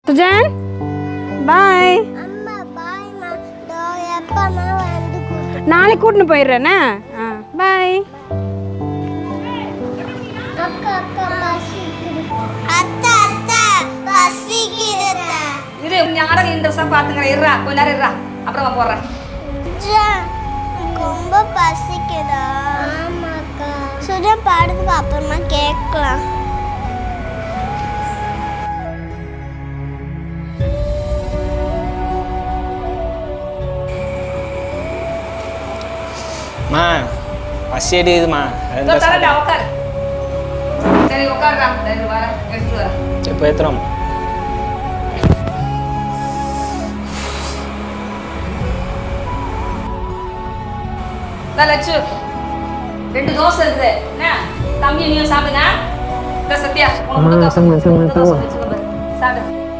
சுஜன் பாய். நாளைக்கு கூட்டின்னு போயிடுறேண்ணே. பாய். இது ஞாபகம் இன்ட்ரெஸ்டா பாத்துங்க. இருறா கொஞ்ச நேரம் இருறா, அப்புறமா போடுறேன். ரொம்ப பசிக்குதா? ஆமாக்கா. சுஜன் பாடுறதுக்கு அப்புறமா கேட்கலாம். மா பசி எடுக்குதுமா. தரடா உட்காரு. சரி உட்காருடா. சரி வரேன், எடுத்துட்டு வரேன். இப்போ ஏத்துறோம். லட்சு 2 தோசை இருக்குது. என்ன தம்பி நீயும் சாப்பிடுங்க. சத்யா உனக்கு தோசை சாப்பிடு.